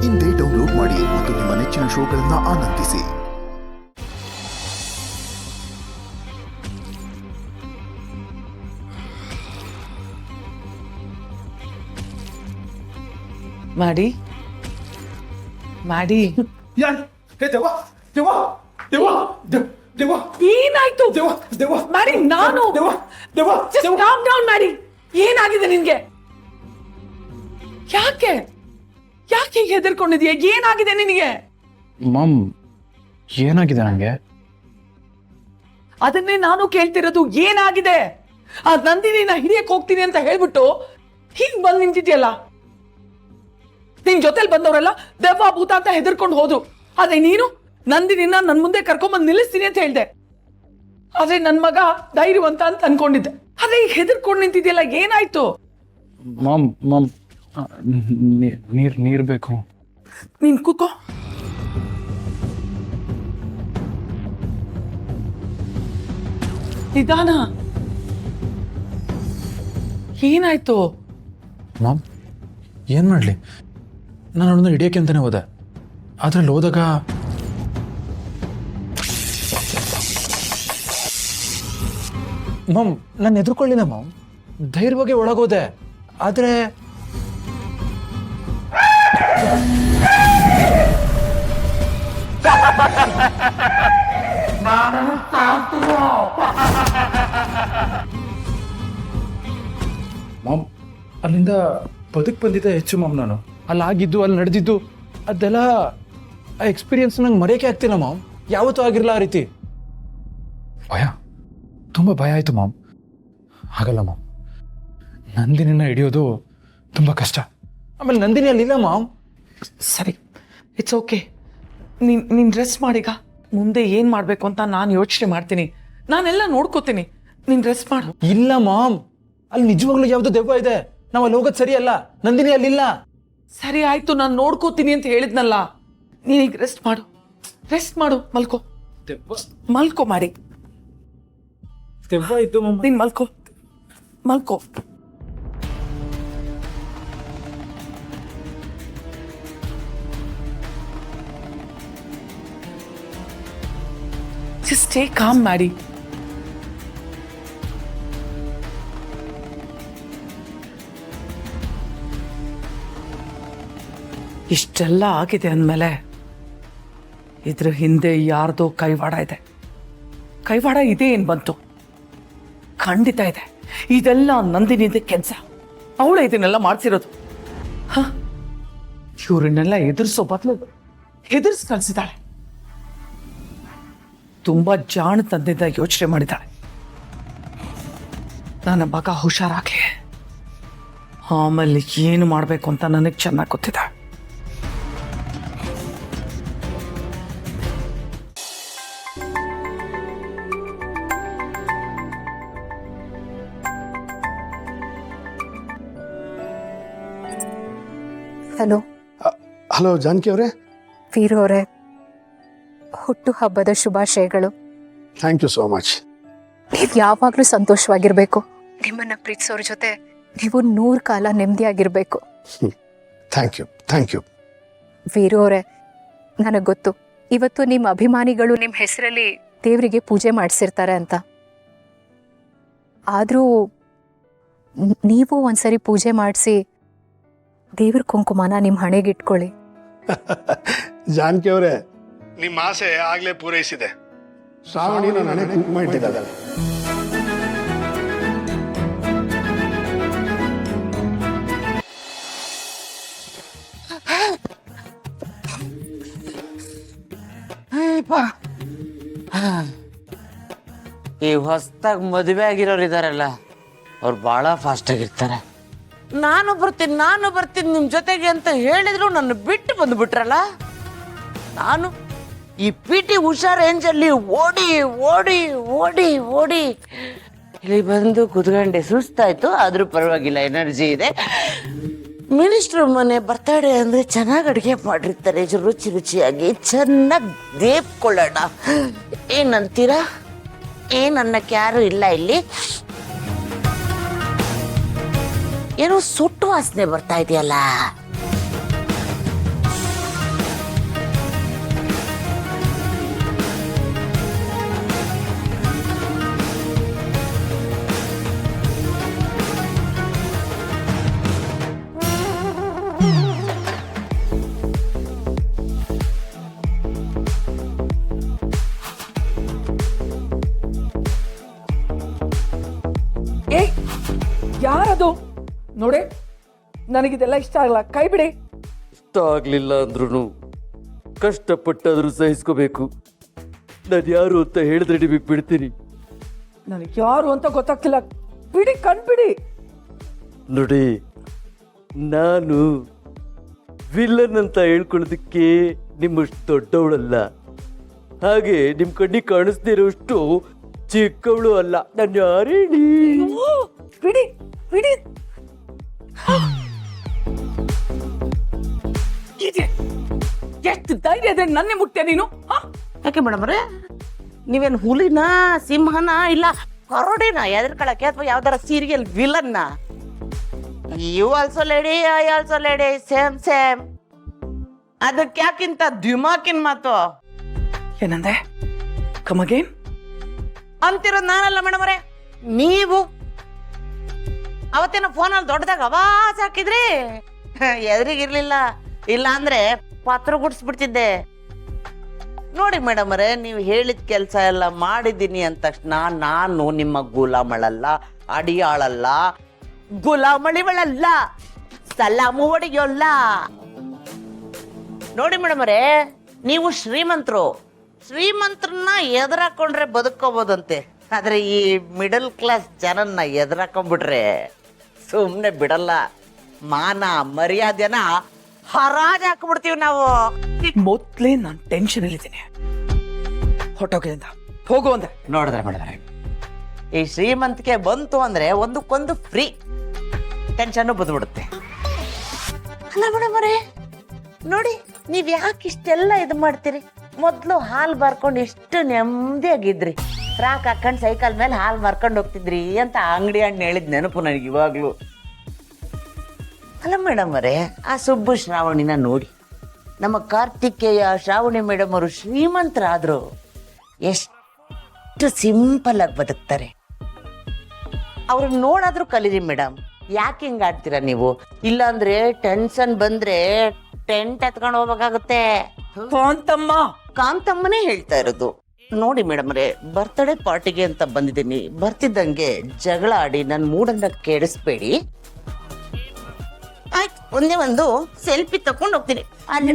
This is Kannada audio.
ಇಂದೇ ಡೌನ್ಲೋಡ್ ಮಾಡಿ ಮತ್ತು ನಿಮ್ಮ ನೆಚ್ಚಿನ ಶೋಗಳನ್ನು ಆನಂದಿಸಿ. ಮಾಡಿ ಮಾಡಿ ಏನಾಯ್ತು ಮಾಡಿ? ನಾನು ಮಾಡಿ, ಏನಾಗಿದೆ ನಿನ್ಗೆ? ಯಾಕೆ ಯಾಕೆ ಹೀಗೆ ಹೆದರ್ಕೊಂಡಿದೀಯ? ಏನಾಗಿದೆ ನಿನಗೆ? ಮಾಮ್, ಏನಾಗಿದೆ ನಂಗೆ? ಅದನ್ನೇ ನಾನು ಕೇಳ್ತಿರೋದು, ಏನಾಗಿದೆ? ಆ ನಂದಿನಿನ ಹಿಡಿಯಕ್ ಹೋಗ್ತೀನಿ ಅಂತ ಹೇಳ್ಬಿಟ್ಟು ಹೀಗ್ ಬಂದ್ ನಿಂತಿದ್ಯಲ್ಲ. ನಿನ್ ಜೊತೆಲಿ ಬಂದವರೆಲ್ಲ ದೆವ್ವ ಭೂತ ಅಂತ ಹೆದರ್ಕೊಂಡು ಹೋದ್ರು. ಆದ್ರೆ ನೀನು ನಂದಿನಿನ ನನ್ ಮುಂದೆ ಕರ್ಕೊಂಡ್ಬಂದ್ ನಿಲ್ಲಿಸ್ತೀನಿ ಅಂತ ಹೇಳ್ದೆ. ಆದ್ರೆ ನನ್ ಮಗ ಧೈರ್ಯವಂತ ಅಂತ ಅನ್ಕೊಂಡಿದ್ದೆ. ಆದ್ರೆ ಈಗ ಹೆದರ್ಕೊಂಡು ನಿಂತಿದ್ಯಲ್ಲ, ಏನಾಯ್ತು? ಮಾಮ್ ಮಾಮ್ ನೀರ್ ಬೇಕು. ನೀನ್ ಕೂತ್ಕೋ. ನಿಧಾನ. ಏನಾಯ್ತು? ಮಾಮ್, ಏನ್ ಮಾಡ್ಲಿ? ನಾನು ಅವಳನ್ನ ಹಿಡಿಯಕ್ಕೆ ಅಂತಾನೆ ಹೋದೆ. ಅದ್ರಲ್ಲಿ ಹೋದಾಗ ಮಾಮ್, ನಾನು ಎದುರ್ಕೊಳ್ಳಿಲ್ಲ ಮಾಮ್. ಧೈರ್ಯವಾಗಿ ಒಳಗೋದೆ. ಆದ್ರೆ ಮಾಮ್, ಅಲ್ಲಿಂದ ಬದುಕ್ ಬಂದಿದ್ದೆ ಹೆಚ್ಚು ಮಾಮ್. ನಾನು ಅಲ್ಲಾಗಿದ್ದು, ಅಲ್ಲಿ ನಡೆದಿದ್ದು ಅದೆಲ್ಲ ಆ ಎಕ್ಸ್ಪೀರಿಯನ್ಸ್ ನಂಗೆ ಮರೆಯೋಕೆ ಆಗ್ತಿಲ್ಲ ಮಾಮ್. ಯಾವತ್ತೂ ಆಗಿರಲ್ಲ ಆ ರೀತಿ. ಭಯ, ತುಂಬ ಭಯ ಆಯಿತು ಮಾಮ್. ಆಗಲ್ಲ ಮಾಮ್, ನಂದಿನಿನ ಹಿಡಿಯೋದು ತುಂಬ ಕಷ್ಟ. ಆಮೇಲೆ ನಂದಿನಿ ಅಲ್ಲಿಲ್ಲ ಮಾಮ್. ಸರಿ, ಇಟ್ಸ್ ಓಕೆ. ನೀನ್ ರೆಸ್ಟ್ ಮಾಡೀಗ. ಮುಂದೆ ಏನ್ ಮಾಡ್ಬೇಕು ಅಂತ ನಾನು ಯೋಚನೆ ಮಾಡ್ತೀನಿ. ನಾನೆಲ್ಲ ನೋಡ್ಕೋತೀನಿ. ನೀನ್ ರೆಸ್ಟ್ ಮಾಡು. ಇಲ್ಲ ಮಾಮ್, ಅಲ್ಲಿ ನಿಜವಾಗ್ಲೂ ಯಾವ್ದು ದೆವ್ವ ಇದೆ. ನಾವು ಅಲ್ಲಿ ಹೋಗೋದು ಸರಿ ಅಲ್ಲ. ನಂದಿನಿ ಅಲ್ಲಿಲ್ಲ. ಸರಿ ಆಯ್ತು, ನಾನು ನೋಡ್ಕೋತೀನಿ ಅಂತ ಹೇಳಿದ್ನಲ್ಲ. ನೀನೀಗ ರೆಸ್ಟ್ ಮಾಡು. ರೆಸ್ಟ್ ಮಾಡು, ಮಲ್ಕೋ. ಮಲ್ಕೋ ಮಾಡಿ. ದೆವ್ವ ಇತ್ತು ಮಾಮ್. ನೀನ್ ಮಲ್ಕೋ, ಮಲ್ಕೋ. Just stay calm, ಮಾಡಿ. ಇಷ್ಟೆಲ್ಲ ಆಗಿದೆ ಅಂದಮೇಲೆ ಇದ್ರ ಹಿಂದೆ ಯಾರ್ದೋ ಕೈವಾಡ ಇದೆ. ಕೈವಾಡ ಇದೆ ಏನ್ ಬಂತು? ಖಂಡಿತ ಇದೆ. ಇದೆಲ್ಲ ನಂದಿನಿದೆ ಕೆಲಸ. ಅವಳು ಇದನ್ನೆಲ್ಲ ಮಾಡ್ಸಿರೋದು. ಇವ್ರನ್ನೆಲ್ಲ ಎದುರಿಸೋ ಬದಲು ಹೆದರ್ಸ್ ಕಳಿಸಿದಾಳೆ. ತುಂಬಾ ಜಾಣತನದಿಂದ ಯೋಚನೆ ಮಾಡಿದಾಳೆ. ನನ್ನ ಮಗ ಹುಷಾರಾಗ್ಲಿ, ಆಮೇಲೆ ಏನು ಮಾಡಬೇಕು ಅಂತ ನನಗೆ ಚೆನ್ನಾಗಿ ಗೊತ್ತಿದೆ. ಹಲೋ. ಹಲೋ ಜಾನಕಿ ಅವರೇ. ವೀರು ಅವರೇ, ಹುಟ್ಟು ಹಬ್ಬದ ಶುಭಾಶಯಗಳು. Thank you so much. ನೀವು ಯಾವಾಗಲೂ ಸಂತೋಷವಾಗಿರಬೇಕು. ನಿಮ್ಮನ್ನ ಪ್ರೀತಿಸೋರ ಜೊತೆ ನೀವು 100 ಕಾಲ ನೆಮ್ಮದಿಯಾಗಿರ್ಬೇಕು. Thank you, thank you. Veeru ಅವರೇ, ನನಗೆ ಗೊತ್ತು ಇವತ್ತು ನಿಮ್ಮ ಅಭಿಮಾನಿಗಳು ನಿಮ್ಮ ಹೆಸರಲ್ಲಿ ದೇವರಿಗೆ ಪೂಜೆ ಮಾಡಿಸಿರ್ತಾರೆ ಅಂತ. ಆದರೂ ನೀವು ಒಂದ್ಸರಿ ಪೂಜೆ ಮಾಡಿಸಿ ದೇವ್ರ ಕುಂಕುಮನ ನಿಮ್ಮ ಹಣೆಗೆ ಇಟ್ಕೊಳ್ಳಿ. ಜಾನಕಿ ಅವರೇ, ನಿಮ್ಮ ಆಸೆ ಆಗ್ಲೇ ಪೂರೈಸಿದೆ. ಶ್ರಾವಣಿ ನನ್ನ ಹಣೆ ಕುಂಕುಮ ಇಟ್ಟಿದ್ದಾಳೆ. ಈ ಹೊಸ್ದಾಗಿ ಮದುವೆ ಆಗಿರೋರು ಇದಾರಲ್ಲ, ಅವ್ರು ಬಹಳ ಫಾಸ್ಟ್ ಆಗಿರ್ತಾರೆ. ನಾನು ಬರ್ತೀನಿ ನಿಮ್ ಜೊತೆಗೆ ಅಂತ ಹೇಳಿದ್ರು ನನ್ನ ಬಿಟ್ಟು ಬಂದ್ಬಿಟ್ರಲ್ಲ. ನಾನು ಈ PT ಉಷಾ ರೇಂಜಲ್ಲಿ ಓಡಿ ಓಡಿ ಓಡಿ ಓಡಿ ಇಲ್ಲಿ ಬಂದು ಕುತ್ಕೊಂಡೆ. ಸುಸ್ತಾಯ್ತು, ಆದ್ರೂ ಪರವಾಗಿಲ್ಲ, ಎನರ್ಜಿ ಇದೆ. ಮಿನಿಸ್ಟ್ರ್ ಮನೆ ಬರ್ತಡೇ ಅಂದ್ರೆ ಚೆನ್ನಾಗಿ ಅಡುಗೆ ಮಾಡಿರ್ತಾರೆ, ರುಚಿ ರುಚಿಯಾಗಿ ಚೆನ್ನಾಗಿ ದೇಪ್ಕೊಳ್ಳೋಣ. ಏನಂತೀರಾ? ಏನನ್ನಕ್ಕೆ ಯಾರು ಇಲ್ಲ ಇಲ್ಲಿ. ಏನೋ ಸುಟ್ಟು ವಾಸನೆ ಬರ್ತಾ ಇದೆಯಲ್ಲ. ನನಗಿದೆಲ್ಲ ಇಷ್ಟ ಆಗಲ್ಲ, ಕೈ ಬಿಡಿ. ಇಷ್ಟ ಆಗ್ಲಿಲ್ಲ ಅಂದ್ರೂ ಕಷ್ಟಪಟ್ಟಾದ್ರೂ ಸಹಿಸ್ಕೋಬೇಕು. ನಾನು ಯಾರು ಅಂತ ಹೇಳಿದ್ರೆ ನಿಮಗೆ ಬಿಡ್ತೀನಿ. ನನಗೆ ಯಾರು ಅಂತ ಗೊತ್ತಾಗ್ತಿಲ್ಲ, ಬಿಡಿ, ಕಣ್ಬಿಡಿ. ನೋಡಿ, ನಾನು ವಿಲನ್ ಅಂತ ಹೇಳ್ಕೊಳ್ಳೋದಕ್ಕೆ ನಿಮ್ಮಷ್ಟು ದೊಡ್ಡವಳಲ್ಲ, ಹಾಗೆ ನಿಮ್ ಕಣ್ಣಿಗೆ ಕಾಣಿಸ್ದೇ ಇರೋಷ್ಟು ಚಿಕ್ಕವಳು ಅಲ್ಲ. ನಾನು ಯಾರೇಳಿ? ಅಯ್ಯೋ, ಬಿಡಿ ಬಿಡಿ. ಇದೆ. ಎಷ್ಟು ಧೈರ್ಯ ಇದೆ ನನ್ನೇ ಮುಟ್ತೆ ನೀನು? ಯಾಕೆ ಮೇಡಮ್ ಅವ್ರೆ, ನೀವೇನು ಹುಲಿನ, ಸಿಂಹನ, ಇಲ್ಲ ಕರಡಿನ ಎದುರ್ಕೊಳಕ್ಕೆ, ಅಥವಾ ಯಾವ್ದಾರ ಸೀರಿಯಲ್ ವಿಲನ್ನ? You also lady, I also lady, same same. ಅದಕ್ಕೆ ಯಾಕಿಂತ ದ್ಯುಮಾಕಿನ್ ಮಾತು? ಏನಂದೆ? ಕಮಗೇನ್ ಅಂತಿರೋದು ನಾನಲ್ಲ ಮೇಡಮ್ ಅವರೇ, ನೀವು. ಅವತ್ತೇನೋ ಫೋನಲ್ಲಿ ದೊಡ್ಡದಾಗ ಅವಾಜ್ ಹಾಕಿದ್ರಿ, ಎದುರಿಗಿರ್ಲಿಲ್ಲ. ಇಲ್ಲ ಅಂದ್ರೆ ಪತ್ರ ಗುಡಿಸ್ಬಿಡ್ತಿದ್ದೆ. ನೋಡಿ ಮೇಡಮ್ ಅವರೇ, ನೀವು ಹೇಳಿದ ಕೆಲಸ ಎಲ್ಲ ಮಾಡಿದ್ದೀನಿ ಅಂದ ತಕ್ಷಣ ನಾನು ನಿಮ್ಮ ಗುಲಾಮಳಲ್ಲ, ಅಡಿಯಾಳಲ್ಲ, ಗುಲಾಮಳಿಗಳಲ್ಲ, ಸಲಾಮು ಹೊಡೆಯೋಲ್ಲ. ನೋಡಿ ಮೇಡಮ್ ಅವರೇ, ನೀವು ಶ್ರೀಮಂತರು, ಶ್ರೀಮಂತರನ್ನ ಎದುರಾಕೊಂಡ್ರೆ ಬದುಕೋಬೋದಂತೆ. ಆದ್ರೆ ಈ ಮಿಡಲ್ ಕ್ಲಾಸ್ ಜನನ್ನ ಎದುರಾಕೊಂಡ್ಬಿಟ್ರೆ ಸುಮ್ಮನೆ ಬಿಡಲ್ಲ. ಮಾನ ಮರ್ಯಾದೆನ ಹರಾಜ್ ಹಾಕ್ಬಿಡ್ತೀವಿ ನಾವು. ಮೊದ್ಲೇ ನಾನು ಟೆನ್ಷನ್ ಅಲ್ಲಿದ್ದೀನಿ. ಹೊಟ್ಟೋಗಿದಿಂದ ಹೋಗು ಅಂದೆ. ನೋಡಿದ್ರೆ ಮೇಡಮ್, ಈ ಶ್ರೀಮಂತಿಕೆ ಬಂತು ಅಂದ್ರೆ ಒಂದಕ್ಕೊಂದು ಫ್ರೀ, ಟೆನ್ಷನ್ ಬದ್ಬಿಡುತ್ತೆ. ಅಲ್ಲ ಮೇಡಮ್ ಅವರೇ, ನೋಡಿ ನೀವ್ ಯಾಕೆ ಇಷ್ಟೆಲ್ಲ ಇದು ಮಾಡ್ತೀರಿ? ಮೊದ್ಲು ಹಾಲ್ ಮಾರ್ಕೊಂಡು ಎಷ್ಟು ನೆಮ್ಮದಿಯಾಗಿದ್ರಿ, ಫ್ರಾಕ್ ಹಾಕೊಂಡ್ ಸೈಕಲ್ ಮೇಲೆ ಹಾಲ್ ಮಾರ್ಕೊಂಡು ಹೋಗ್ತಿದ್ರಿ ಅಂತ ಅಂಗಡಿ ಹಣ್ಣು ಹೇಳಿದ್ ನೆನಪು ನನಗೆ ಇವಾಗ್ಲು. ಅಲ್ಲ ಮೇಡಮ್ ಅವರೇ, ಆ ಸುಬ್ಬು ಶ್ರಾವಣಿನ ನೋಡಿ, ನಮ್ಮ ಕಾರ್ತಿಕೇಯ ಶ್ರಾವಣಿ ಮೇಡಮ್ ಅವರು ಶ್ರೀಮಂತರಾದ್ರು ಎಷ್ಟು ಸಿಂಪಲ್ ಆಗಿ ಬದುಕ್ತಾರೆ. ಅವ್ರನ್ನ ನೋಡಾದ್ರೂ ಕಲೀರಿ ಮೇಡಮ್. ಯಾಕೆ ಹಿಂಗ ಆಡ್ತೀರಾ ನೀವು? ಇಲ್ಲಾಂದ್ರೆ ಟೆನ್ಷನ್ ಬಂದ್ರೆ ಟೆಂಟ್ ಎತ್ಕೊಂಡು ಹೋಗ್ಬೇಕಾಗುತ್ತೆ. ಕಾಂತಮ್ಮ, ಕಾಂತಮ್ಮನೇ ಹೇಳ್ತಾ ಇರೋದು. ನೋಡಿ ಮೇಡಮ್ ರೇ, ಬರ್ತ್ಡೇ ಪಾರ್ಟಿಗೆ ಅಂತ ಬಂದಿದ್ದೀನಿ, ಬರ್ತಿದ್ದಂಗೆ ಜಗಳ ಆಡಿ ನನ್ನ ಮೂಡನ್ನ ಕೆಡಿಸ್ಬೇಡಿ ಆಯ್ತು. ಒಂದೇ ಒಂದು ಸೆಲ್ಫಿ ತಕೊಂಡು ಹೋಗ್ತೀನಿ. ಅಲ್ಲಿ